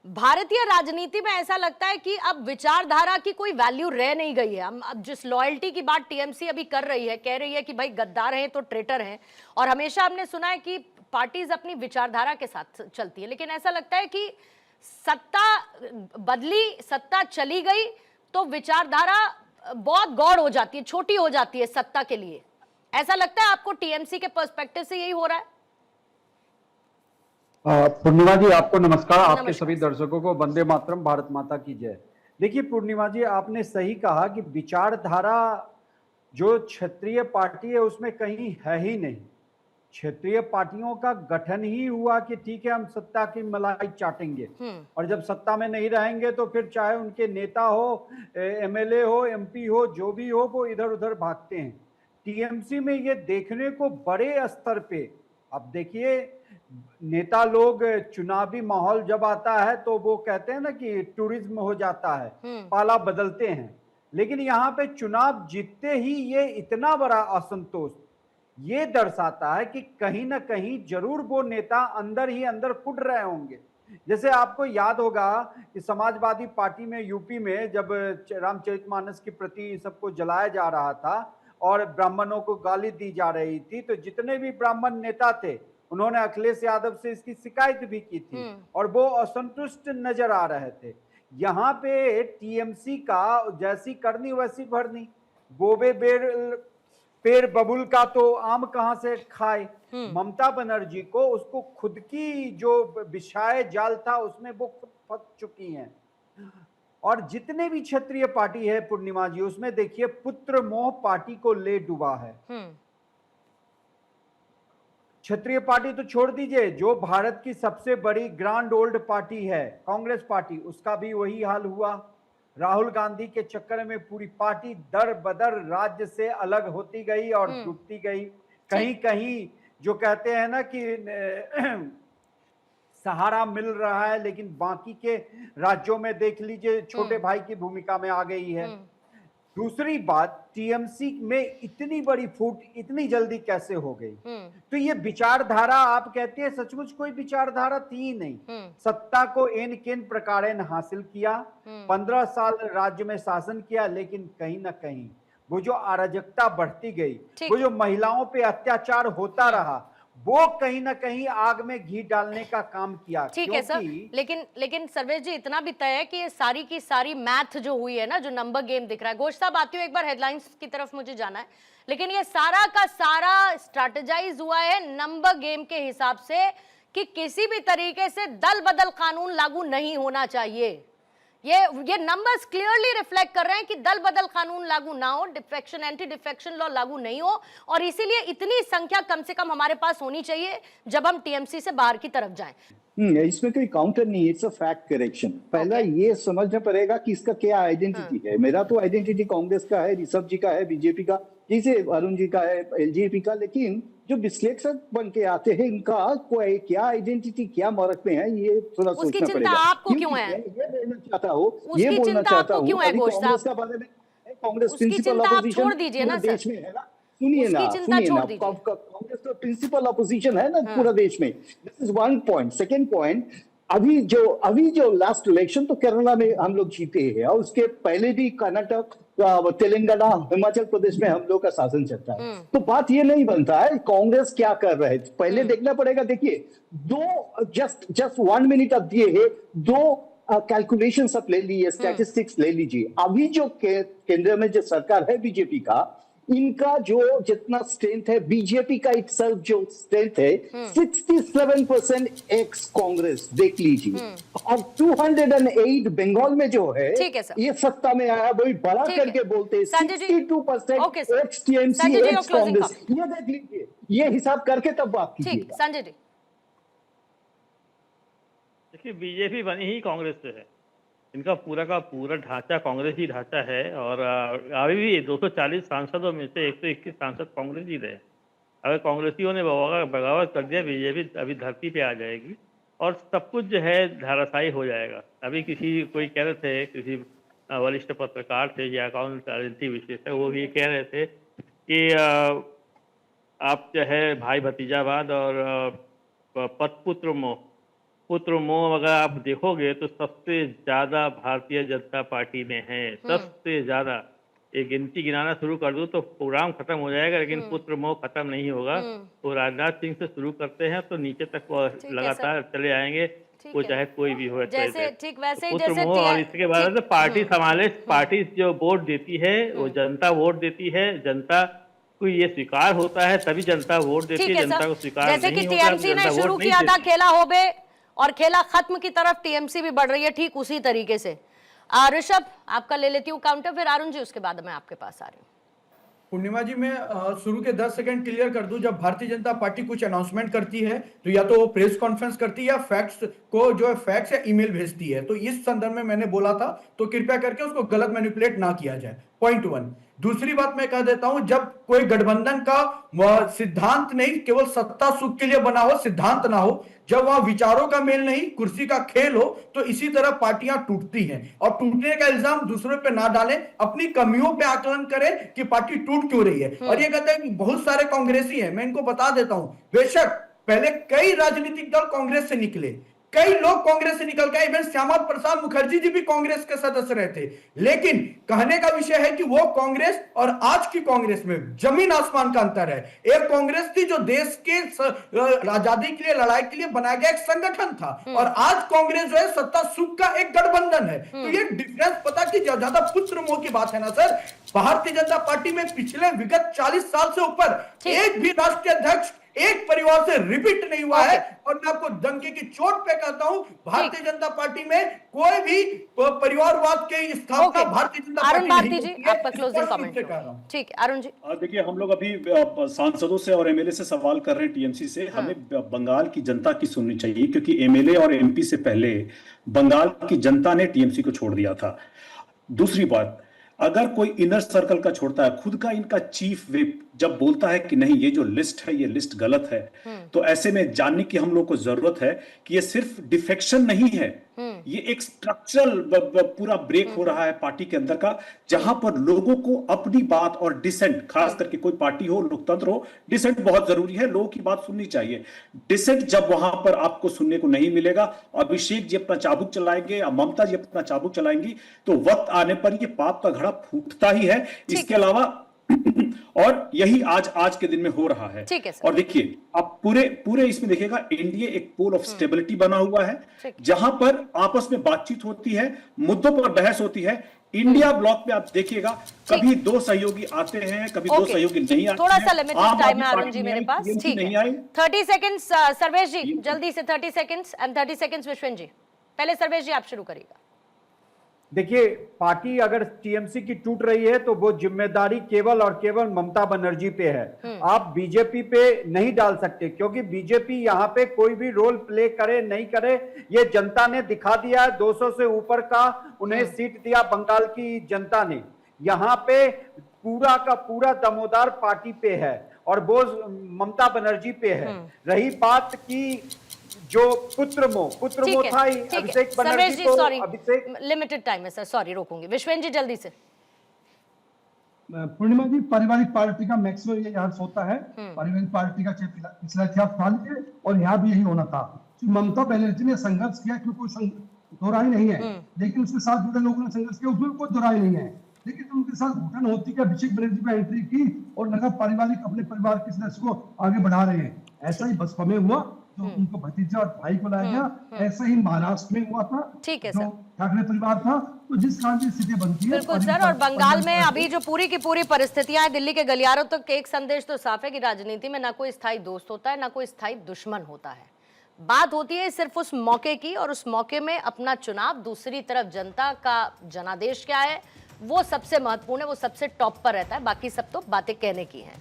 भारतीय राजनीति में ऐसा लगता है कि अब विचारधारा की कोई वैल्यू रह नहीं गई है। हम अब जिस लॉयल्टी की बात टीएमसी अभी कर रही है, कह रही है कि भाई गद्दार हैं तो ट्रेटर हैं, और हमेशा हमने सुना है कि पार्टीज अपनी विचारधारा के साथ चलती है, लेकिन ऐसा लगता है कि सत्ता बदली, सत्ता चली गई तो विचारधारा बहुत गौड़ हो जाती है, छोटी हो जाती है सत्ता के लिए। ऐसा लगता है आपको टीएमसी के पर्सपेक्टिव से यही हो रहा है? पूर्णिमा जी, आपको नमस्कार। आपके नमस्कार। सभी दर्शकों को वंदे मातरम, भारत माता की जय। देखिए पूर्णिमा जी, आपने सही कहा कि विचारधारा जो क्षेत्रीय पार्टी है उसमें कहीं है ही नहीं। क्षेत्रीय पार्टियों का गठन ही हुआ कि ठीक है हम सत्ता की मलाई चाटेंगे, और जब सत्ता में नहीं रहेंगे तो फिर चाहे उनके नेता हो, एमएलए हो, एमपी हो, जो भी हो, वो इधर उधर भागते हैं। टीएमसी में ये देखने को बड़े स्तर पे, अब देखिए नेता लोग, चुनावी माहौल जब आता है तो वो कहते हैं ना कि टूरिज्म हो जाता है, पाला बदलते हैं। लेकिन यहाँ पे चुनाव जीतते ही ये इतना बड़ा असंतोष ये दर्शाता है कि कहीं ना कहीं जरूर वो नेता अंदर ही अंदर कुट रहे होंगे। जैसे आपको याद होगा कि समाजवादी पार्टी में, यूपी में, जब रामचरितमानस की प्रति सबको जलाया जा रहा था और ब्राह्मणों को गाली दी जा रही थी, तो जितने भी ब्राह्मण नेता थे उन्होंने अखिलेश यादव से इसकी शिकायत भी की थी और वो असंतुष्ट नजर आ रहे थे। यहाँ पे टीएमसी का जैसी करनी वैसी भरनी, बोबे बेर पेड़ बबुल का तो आम कहां से खाए। ममता बनर्जी को उसको खुद की जो बिछाए जाल था उसमें वो खुद फंस चुकी हैं। और जितने भी क्षेत्रीय पार्टी है पूर्णिमा जी, उसमें देखिए पुत्र मोह पार्टी को ले डूबा है। क्षेत्रीय पार्टी तो छोड़ दीजिए, जो भारत की सबसे बड़ी ग्रांड ओल्ड पार्टी है कांग्रेस पार्टी, उसका भी वही हाल हुआ। राहुल गांधी के चक्कर में पूरी पार्टी दर बदर राज्य से अलग होती गई और डूबती गई। कहीं कहीं जो कहते हैं ना कि सहारा मिल रहा है, लेकिन बाकी के राज्यों में देख लीजिए छोटे भाई की भूमिका में आ गई है। दूसरी बात, टीएमसी में इतनी बड़ी फूट इतनी जल्दी कैसे हो गई? तो ये विचारधारा आप कहते हैं, सचमुच कोई विचारधारा थी ही नहीं। सत्ता को एन केन प्रकारेण हासिल किया, 15 साल राज्य में शासन किया, लेकिन कहीं ना कहीं वो जो अराजकता बढ़ती गई, वो जो महिलाओं पे अत्याचार होता रहा, वो कहीं ना कहीं आग में घी डालने का काम किया। ठीक है सर, लेकिन सर्वेश जी, इतना भी तय है कि ये सारी की सारी मैथ जो हुई है ना, जो नंबर गेम दिख रहा है। घोष साहब आती हूँ, एक बार हेडलाइंस की तरफ मुझे जाना है, लेकिन ये सारा का सारा स्ट्रैटेजाइज हुआ है नंबर गेम के हिसाब से कि किसी भी तरीके से दल बदल कानून लागू नहीं होना चाहिए। ये नंबर्स क्लियरली रिफ्लेक्ट कर रहे हैं कि दल बदल कानून लागू ना हो, डिफेक्शन, एंटी डिफेक्शन लॉ लागू नहीं हो, और इसीलिए इतनी संख्या कम से कम हमारे पास होनी चाहिए जब हम टीएमसी से बाहर की तरफ जाएं। इसमें कोई काउंटर नहीं है, इट्स अ फैक्ट करेक्शन। पहला ये समझना पड़ेगा कि इसका क्या आइडेंटिटी है। मेरा तो आइडेंटिटी कांग्रेस का है, ऋषभ जी का है, बीजेपी का, जैसे अरुण जी का है, एलजेपी का, लेकिन जो विश्लेषक बन के आते हैं इनका कोई क्या आइडेंटिटी, क्या मौरक में है, ये थोड़ा सोचना पड़ेगा। आपको क्यों है? ये बोलना चाहता हूँ, ये बोलना चाहता हूँ कांग्रेस का बारे में। कांग्रेस प्रिंसिपल अपोजिशन देश में है ना, सुनिए ना, कांग्रेस तो प्रिंसिपल अपोजिशन है ना पूरा देश में। This is one point. Second point, अभी जो लास्ट इलेक्शन तो केरला में हम लोग जीते हैं, और उसके पहले भी कर्नाटक, तेलंगाना, हिमाचल प्रदेश में हम लोग का शासन चलता है। तो बात ये नहीं बनता है कांग्रेस क्या कर रहे हैं, पहले देखना पड़ेगा। देखिए, जस्ट 1 मिनट अब दिए है, दो कैलकुलेशन सब ले लीजिए, स्टैटिस्टिक्स ले लीजिए। अभी जो केंद्र में जो सरकार है बीजेपी का, इनका जो जितना स्ट्रेंथ है, बीजेपी का इटसेल्फ जो स्ट्रेंथ है 67% एक्स कांग्रेस, देख लीजिए। और 208 बंगाल में जो है ये सत्ता में आया, वही बड़ा करके बोलते हैं 62% एक्स टीएमसी एक्स कांग्रेस। ये देख लीजिए, ये हिसाब करके तब बात कीजिए। संजय जी, देखिए बीजेपी बनी ही कांग्रेस से है, इनका पूरा का पूरा ढांचा कांग्रेस ही ढांचा है। और अभी भी 240 सांसदों में से 121 सांसद कांग्रेस ही रहे। अगर कांग्रेसियों ने बगावत कर दिया, बीजेपी अभी धरती पे आ जाएगी और सब कुछ जो है धाराशायी हो जाएगा। अभी कोई कह रहे थे, किसी वरिष्ठ पत्रकार थे या अकाउंट राजनीति विशेषज्ञ, वो ये कह रहे थे कि आप जो है भाई भतीजावाद और पतपुत्र मोह, पुत्र मोह अगर आप देखोगे तो सबसे ज्यादा भारतीय जनता पार्टी में है, सबसे ज्यादा। ये गिनती गिनाना शुरू कर दूं तो प्रोग्राम खत्म हो जाएगा, लेकिन पुत्र मोह खत्म नहीं होगा। वो राजनाथ सिंह से शुरू करते हैं तो नीचे तक वो ठीक है लगातार चले आएंगे, ठीक वो है। चाहे कोई भी हो। जैसे ठीक वैसे ही पुत्र जैसे मोह, और इसके बाद पार्टी संभाले, पार्टी जो वोट देती है वो जनता वोट देती है, जनता को ये स्वीकार होता है तभी जनता वोट देती ठीक है, है जनता को सर, स्वीकार जैसे कि नहीं होता टीएमसी जनता ने वोट शुरू नहीं किया था देती। खेला होबे और खेला खत्म की तरफ टीएमसी भी बढ़ रही है, ठीक उसी तरीके से। ऋषभ, आपका ले लेती हूँ काउंटर, फिर अरुण जी उसके बाद मैं आपके पास आ रही हूँ। पूर्णिमा जी, मैं शुरू के 10 सेकंड क्लियर कर दूं। जब भारतीय जनता पार्टी कुछ अनाउंसमेंट करती है तो या तो वो प्रेस कॉन्फ्रेंस करती है या फैक्ट्स को जो है फैक्ट्स या ईमेल भेजती है। तो इस संदर्भ में मैंने बोला था, तो कृपया करके उसको गलत मैनिपुलेट ना किया जाए, पॉइंट 1। दूसरी बात मैं कह देता हूं, जब कोई गठबंधन का सिद्धांत नहीं केवल सत्ता सुख के लिए बना हो, सिद्धांत ना हो, जब वहां विचारों का मेल नहीं कुर्सी का खेल हो, तो इसी तरह पार्टियां टूटती हैं। और टूटने का इल्जाम दूसरों पे ना डालें, अपनी कमियों पे आकलन करें कि पार्टी टूट क्यों रही है। और ये कहते हैं कि बहुत सारे कांग्रेसी हैं, मैं इनको बता देता हूं, बेशक पहले कई राजनीतिक दल कांग्रेस से निकले, कई लोग कांग्रेस से निकल गए, इवन श्यामा प्रसाद मुखर्जी जी भी कांग्रेस के सदस्य रहे थे। लेकिन कहने का विषय है कि वो कांग्रेस और आज की कांग्रेस में जमीन आसमान का अंतर है। एक कांग्रेस थी जो देश के आजादी के लिए, लड़ाई के लिए बनाया गया एक संगठन था, और आज कांग्रेस जो है सत्ता सुख का एक गठबंधन है। तो ये डिफरेंस पता कि ज्यादा पुत्र मोह की बात है ना सर। भारतीय जनता पार्टी में पिछले विगत 40 साल से ऊपर एक भी राष्ट्रीय अध्यक्ष एक परिवार से रिपीट नहीं हुआ है। और मैं आपको डंके की चोट पे कहता हूं, भारतीय जनता पार्टी में कोई भी परिवारवाद की स्थापना भारतीय जनता अरुण पार्टी भारती जी, आपका क्लोजिंग कमेंट। ठीक है अरुण जी। देखिए, हम लोग अभी सांसदों से और एमएलए से सवाल कर रहे हैं टीएमसी से। हमें बंगाल की जनता की सुननी चाहिए, क्योंकि एमएलए और एमपी से पहले बंगाल की जनता ने टीएमसी को छोड़ दिया था। दूसरी बात, अगर कोई इनर सर्कल का छोड़ता है, खुद का इनका चीफ विप जब बोलता है कि नहीं ये जो लिस्ट है ये लिस्ट गलत है, तो ऐसे में जानने की हम लोग को जरूरत है कि ये सिर्फ डिफेक्शन नहीं है, ये एक स्ट्रक्चरल पूरा ब्रेक हो रहा है पार्टी के अंदर का, जहां पर लोगों को अपनी बात और डिसेंट, खास करके कोई पार्टी हो, लोकतंत्र हो, डिसेंट बहुत जरूरी है, लोगों की बात सुननी चाहिए। डिसेंट जब वहां पर आपको सुनने को नहीं मिलेगा, अभिषेक जी अपना चाबुक चलाएंगे या ममता जी अपना चाबुक चलाएंगी, तो वक्त आने पर ये पाप का घड़ा फूटता ही है। इसके अलावा और यही आज के दिन में हो रहा है। और देखिए, आप पूरे इसमें देखिएगा, एनडीए एक पोल ऑफ स्टेबिलिटी बना हुआ है, जहां पर आपस में बातचीत होती है, मुद्दों पर बहस होती है। इंडिया ब्लॉक में आप देखिएगा, कभी दो सहयोगी आते हैं, कभी दो सहयोगी नहीं आते। थोड़ा सा लिमिटेड टाइम है अरुण जी मेरे पास, ठीक है। 30 सेकंड्स सर्वेश जी, जल्दी से 30 सेकंड्स एंड 30 सेकंड्स विश्वेन जी। पहले सर्वेश जी आप शुरू करिएगा। देखिए, पार्टी अगर टीएमसी की टूट रही है तो वो जिम्मेदारी केवल और केवल ममता बनर्जी पे है। आप बीजेपी पे नहीं डाल सकते, क्योंकि बीजेपी यहाँ पे कोई भी रोल प्ले करे नहीं करे, ये जनता ने दिखा दिया है। 200 से ऊपर का उन्हें सीट दिया बंगाल की जनता ने। यहाँ पे पूरा का पूरा दमोदार पार्टी पे है और वो ममता बनर्जी पे है। रही बात की जो पुत्र मोह था ही अभिषेक बनर्जी को, अभिषेक लिमिटेड टाइम है सर, सॉरी रोकूंगी। विश्वेन जी जल्दी से। पूर्णिमा जी, पारिवारिक पार्टी का मैक्सिमम ये यहाँ होता है। पारिवारिक पार्टी का पिछला इतिहास था और यहाँ भी यही होना था। ममता बनर्जी ने संघर्ष किया, क्योंकि कोई दोहराई नहीं है, लेकिन उसके साथ जुड़े लोगों ने संघर्ष किया, उसमें कोई दोहराई नहीं है। लेकिन उनके साथ घुटन होती कि अभिषेक बनर्जी पे एंट्री की और लगा पारिवारिक अपने परिवार के सदस्य को आगे बढ़ा रहे हैं। ऐसा ही बसपा में हुआ, जो उनको भतीजा और भाई को लाया गया। ऐसा ही महाराष्ट्र में हुआ था, ठीक है जो ठाकरे परिवार था। तो जिस कारण से स्थिति बनती है, बिल्कुल सर। और बंगाल में अभी जो पूरी की पूरी परिस्थितियां हैं, दिल्ली के गलियारों तक एक संदेश तो साफ है कि राजनीति में ना कोई स्थायी दोस्त होता है, ना कोई स्थायी दुश्मन होता है। बात होती है सिर्फ उस मौके की, और उस मौके में अपना चुनाव, दूसरी तरफ जनता का जनादेश क्या है, वो सबसे महत्वपूर्ण है, वो सबसे टॉप पर रहता है। बाकी सब तो बातें कहने की हैं।